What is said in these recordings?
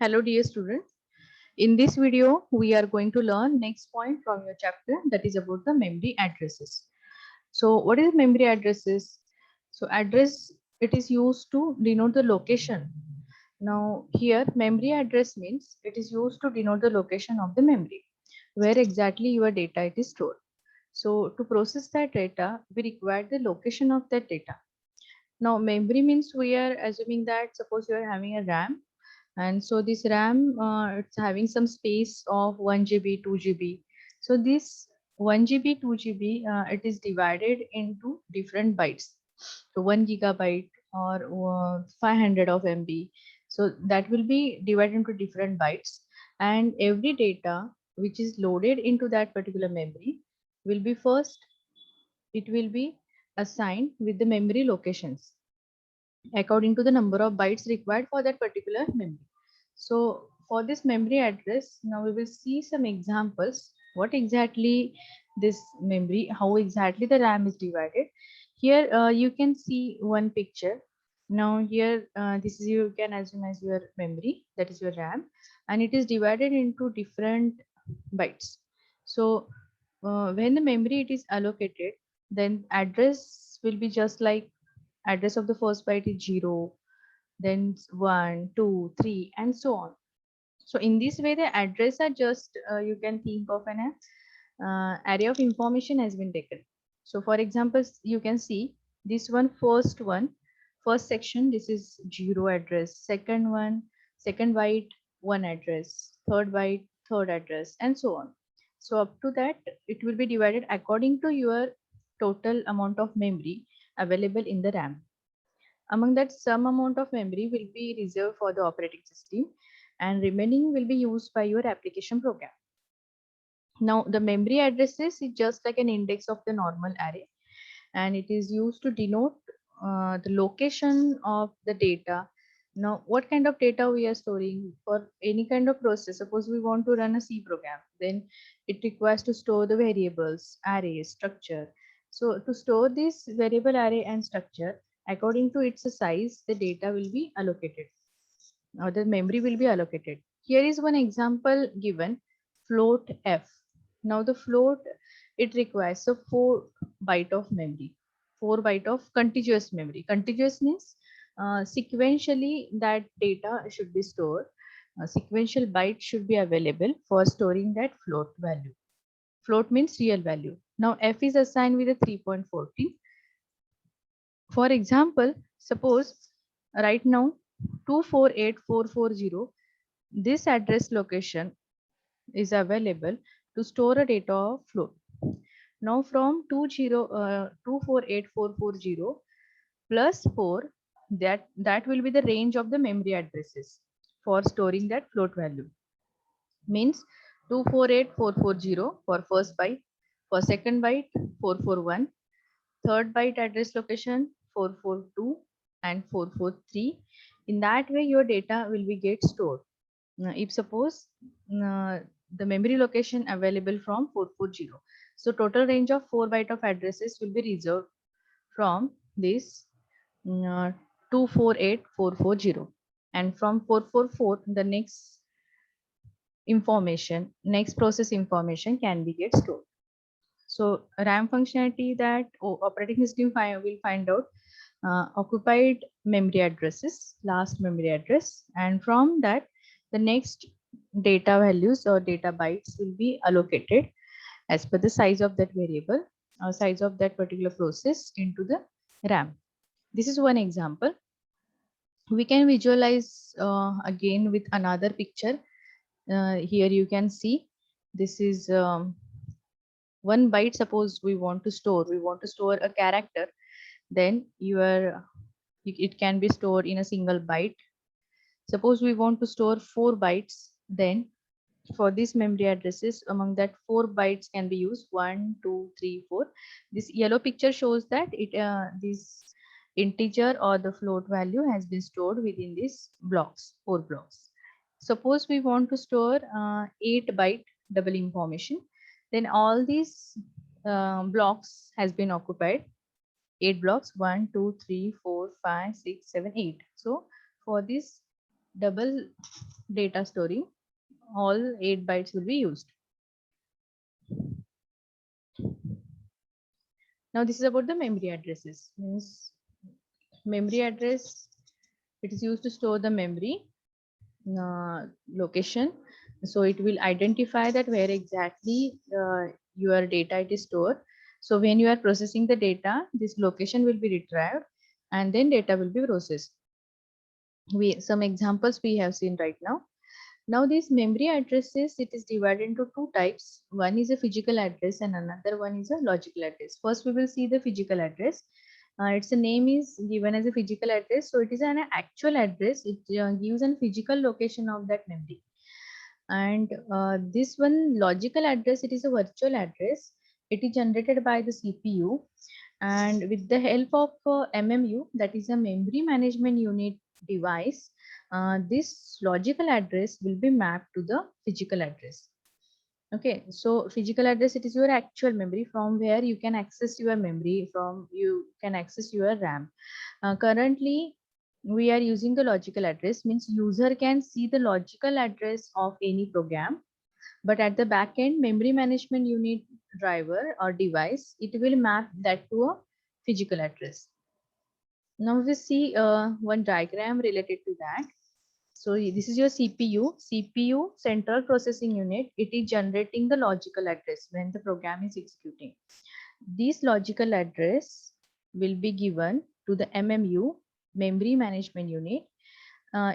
Hello dear students. In this video, we are going to learn next point from your chapter, that is about the memory addresses. So what is memory addresses? So address, it is used to denote the location. Now here memory address means it is used to denote the location of the memory, where exactly your data it is stored. So to process that data, we require the location of that data. Now memory means we are assuming that suppose you are having a RAM, and so this RAM it's having some space of 1 GB, 2 GB. So this 1 GB, 2 GB it is divided into different bytes. So 1 GB or 500 of MB. So that will be divided into different bytes, and every data which is loaded into that particular memory will be first, it will be assigned with the memory locations according to the number of bytes required for that particular memory. So for this memory address, now we will see some examples. What exactly this memory, how exactly the RAM is divided. Here you can see one picture. Now here this is, you can assume as your memory, that is your RAM, and it is divided into different bytes. So when the memory it is allocated, then address will be just like address of the first byte is 0, then 1, 2, 3, and so on. So in this way, the address are just you can think of an array of information has been taken. So for example, you can see this one, first section, this is 0 address, second one, second byte, 1 address, third byte, third address, and so on. So up to that, it will be divided according to your total amount of memory available in the RAM. Among that, some amount of memory will be reserved for the operating system, and remaining will be used by your application program. Now, the memory addresses is just like an index of the normal array, and it is used to denote the location of the data. Now, what kind of data we are storing for any kind of process? Suppose we want to run a C program, then it requires to store the variables, arrays, structure. So to store this variable array and structure, according to its size, the data will be allocated, or the memory will be allocated. Here is one example given, float f. Now the float, it requires a 4 byte of memory, 4 byte of contiguous memory. Contiguous means sequentially that data should be stored. Sequential byte should be available for storing that float value. Float means real value. Now f is assigned with a 3.14. For example, suppose right now 248440, this address location is available to store a data of float. Now from 248440 plus 4, that will be the range of the memory addresses for storing that float value. Means 248440 for first byte, for second byte 441, third byte address location 442 and 443. In that way your data will be get stored. Now, if suppose the memory location available from 440, so total range of 4 byte of addresses will be reserved from this 248440, and from 444 the next process information can be get stored. So RAM functionality that operating system will find out occupied memory addresses, last memory address, and from that the next data values or data bytes will be allocated as per the size of that variable or size of that particular process into the RAM. This is one example. We can visualize again with another picture. Here you can see this is 1 byte. Suppose we want to store a character, then it can be stored in a single byte. Suppose we want to store 4 bytes, then for these memory addresses, among that 4 bytes can be used, 1, 2, 3, 4. This yellow picture shows that this integer or the float value has been stored within these blocks, 4 blocks. Suppose we want to store 8 byte double information, then all these blocks has been occupied. 8 blocks, 1, 2, 3, 4, 5, 6, 7, 8. So for this double data storing, all 8 bytes will be used. Now this is about the memory addresses. Means memory address, it is used to store the memory location. So it will identify that where exactly your data it is stored. So when you are processing the data, this location will be retrieved and then data will be processed. Some examples we have seen right now. Now these memory addresses, it is divided into two types. One is a physical address and another one is a logical address. First we will see the physical address. Its name is given as a physical address. So it is an actual address. It gives a physical location of that memory. And this one logical address, it is a virtual address. It is generated by the CPU. And with the help of MMU, that is a memory management unit device, this logical address will be mapped to the physical address. Okay, so physical address, it is your actual memory from where you can access your memory, from you can access your RAM. Currently, we are using the logical address, means user can see the logical address of any program, but at the back end, memory management unit driver or device, it will map that to a physical address. Now we see one diagram related to that. So this is your CPU central processing unit. It is generating the logical address when the program is executing. This logical address will be given to the MMU, memory management unit.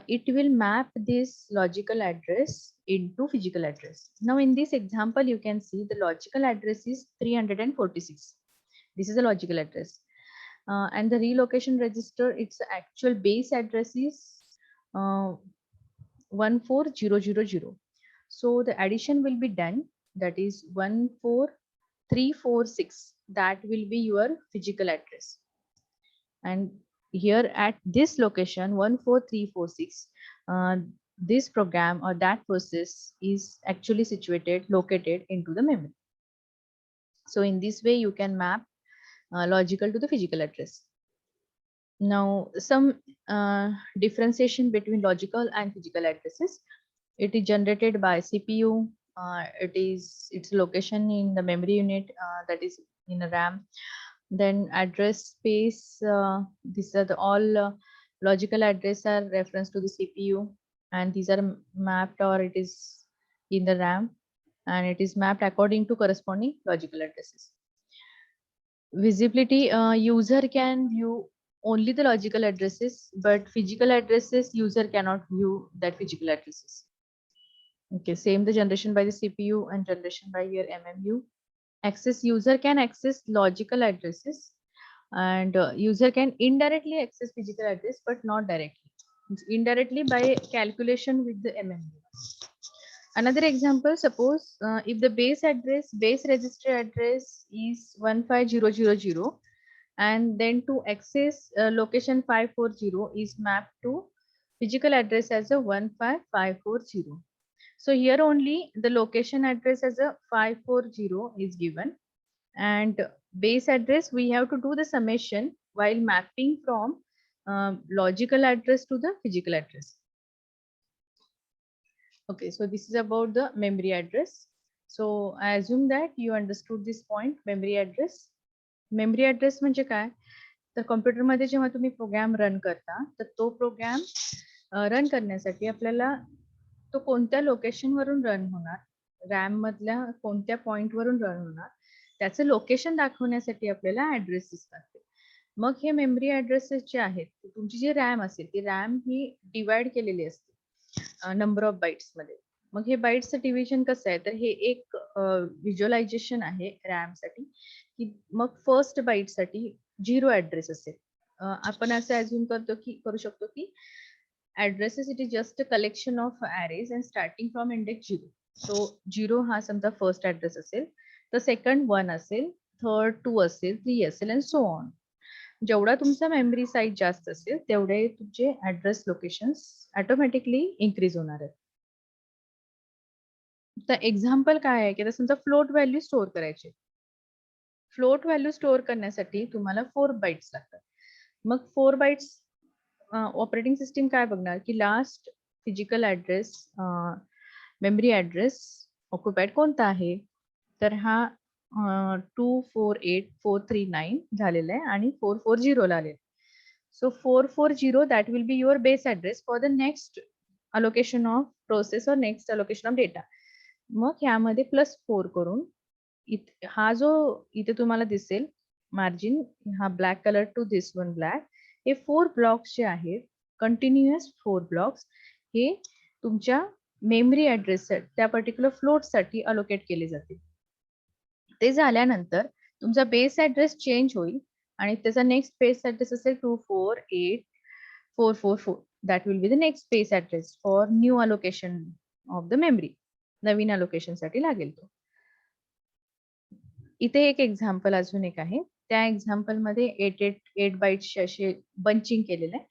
It will map this logical address into physical address. Now in this example, you can see the logical address is 346. This is the logical address. And the relocation register, its actual base address is 14000. So the addition will be done, that is 14346. That will be your physical address. And here at this location 14346, this program or that process is actually located into the memory. So in this way you can map logical to the physical address. Now some differentiation between logical and physical addresses. It is generated by CPU. Its location in the memory unit, that is in a RAM. Then address space. These are all logical address are reference to the CPU, and these are mapped, or it is in the RAM, and it is mapped according to corresponding logical addresses. Visibility, user can view only the logical addresses, but physical addresses user cannot view that physical addresses. Okay, same the generation by the CPU and generation by your MMU. User can access logical addresses, and user can indirectly access physical address, but not directly. It's indirectly by calculation with the MMU. Another example, suppose if the base register address is 15000, and then to access location 540 is mapped to physical address as a 15540. So here only the location address as a 540 is given, and base address we have to do the summation while mapping from logical address to the physical address. Okay, so this is about the memory address. So I assume that you understood this point, memory address. Memory address म्हणजे काय, तर कॉम्प्युटरमध्ये जेव्हा तुम्ही program run करता, तर तो program run करण्यासाठी आपल्याला तो कोणत्या लोकेशन वरून रन होणार, रॅम मधल्या कोणत्या पॉइंट वरून रन होणार, त्याचं लोकेशन दाखवण्यासाठी आपल्याला ऍड्रेसेस लागते. मग हे मेमरी ऍड्रेसेस जे आहेत, तुमची जी रॅम असेल ती रॅम ही डिवाइड केलेली असते नंबर ऑफ बाईट्स मध्ये. मग हे बाईट्सचं डिव्हिजन कसं आहे, तर हे एक व्हिज्युअलायझेशन आहे रॅम साठी, की मग फर्स्ट बाईट साठी 0 ऍड्रेस असेल. आपण असं अज्युम करू शकतो की addresses it is just a collection of arrays and starting from index 0. So 0 हा समजा फर्स्ट ऍड्रेस असेल, तर सेकंड 1 असेल, थर्ड 2 असेल, 3 असेल, अँड सो ऑन. जेवढा तुमचा मेमरी साईज जास्त असेल तेवढे तुमचे ऍड्रेस लोकेशन्स ऑटोमॅटिकली इन्क्रीज होणार आहेत. तर एक्झाम्पल काय आहे की समजा फ्लोट व्हॅल्यू स्टोअर करायचे. फ्लोट व्हॅल्यू स्टोअर करण्यासाठी तुम्हाला 4 बाईट्स लागतात. मग 4 बाईट्स ऑपरेटिंग सिस्टीम काय बघणार की last physical address memory address occupied कोणता आहे, तर हा 248,439 झालेला आहे आणि 440 ला आलेला. सो 440 that will be your base address for the next allocation of process और नेक्स्ट अलोकेशन ऑफ डेटा. मग ह्यामध्ये +4 करून हा जो इथे तुम्हाला दिसेल मार्जिन, हा black colour to this one black, हे 4 ब्लॉक्स जे आहेत कंटिन्युअस 4 ब्लॉक्स हे तुमच्या मेमरी ऍड्रेस त्या पर्टिक्युलर फ्लोट साठी अलोकेट केले जातील. ते झाल्यानंतर तुमचा बेस ऍड्रेस चेंज होईल आणि त्याचा नेक्स्ट बेस ऍड्रेस असेल 248,444. That will be the next base address for new allocation of the memory. Naveen allocation साठी लागेल तो. इथे एक एक्झाम्पल अजून एक आहे. त्या एक्झाम्पल मध्ये 8 बाईट्सचे असे बंचिंग केलेलं आहे.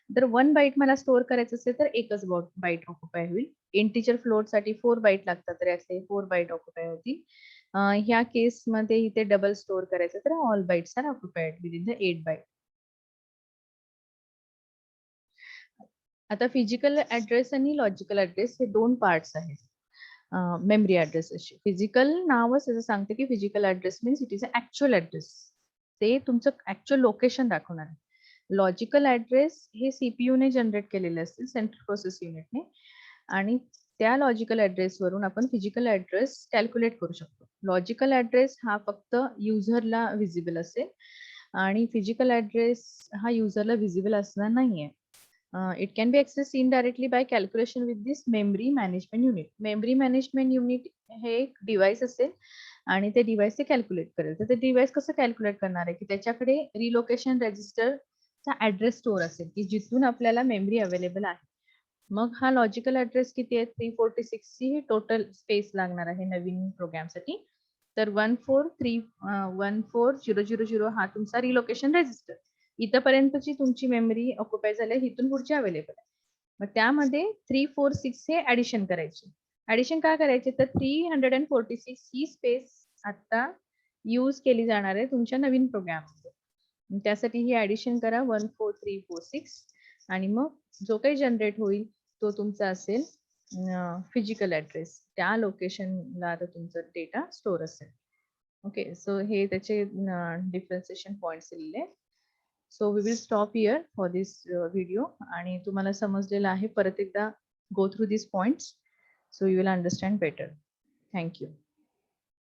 जर 1 बाईट मला स्टोअर करायचं असेल तर एकच बाईट ऑक्युपाय होईल. इंटिजर फ्लोट साठी 4 बाईट लागतात तर याचे 4 बाईट ऑक्युपाय होतील. ह्या केस मध्ये इथे डबल स्टोअर करायचं तर all bytes are occupied within the 8 byte. आता फिजिकल ऍड्रेस आणि लॉजिकल ऍड्रेस हे 2 पार्ट्स आहेत मेमरी ऍड्रेसचे. फिजिकल नावच असं सांगते की physical address means it is a actual address. ते तुमचं ऍक्च्युअल लोकेशन दाखवणार आहे. लॉजिकल ऍड्रेस हे सीपीयू ने जनरेट केलेले असतील, सेंट्रल प्रोसेस युनिटने, आणि त्या लॉजिकल ऍड्रेस वरून आपण फिजिकल ऍड्रेस कॅल्क्युलेट करू शकतो. लॉजिकल ऍड्रेस हा फक्त युजरला व्हिजिबल असेल आणि फिजिकल ऍड्रेस हा युजरला व्हिजिबल असणार नाहीये. It can be accessed indirectly by calculation with this memory management unit. Memory management unit हे एक डिव्हाइस असेल आणि ते डिव्हाइस ते कॅल्क्युलेट करेल. तर ते डिव्हाइस कसं कॅल्क्युलेट करणार आहे की त्याच्याकडे रिलोकेशन रजिस्टरचा ऍड्रेस स्टोअर असेल की जिथून आपल्याला मेमरी अवेलेबल आहे. मग हा लॉजिकल ऍड्रेस किती आहे, 346 ची टोटल स्पेस लागणार आहे नवीन प्रोग्रामसाठी. तर 1431400 हा तुमचा रिलोकेशन रजिस्टर. इथपर्यंतची तुमची मेमरी ऑक्युपाय झाली, इथून पुढची अवेलेबल आहे. मग त्यामध्ये 346 हे ऍडिशन करायचे. ऍडिशन का करायचे, तर 346 ही स्पेस आता यूज केली जाणार आहे तुमच्या नवीन प्रोग्राममध्ये. त्यासाठी ही ऍडिशन करा 14346 आणि मग जो काही जनरेट होईल तो तुमचा असेल फिजिकल ऍड्रेस. त्या लोकेशनला आता तुमचा डेटा स्टोअर असेल. ओके, सो हे त्याचे डिफरन्सिएशन पॉइंट्स दिलेले. So we will stop here for this video. आणि तुम्हाला समजलेलं आहे, परत एकदा go through this points so you will understand better. Thank you.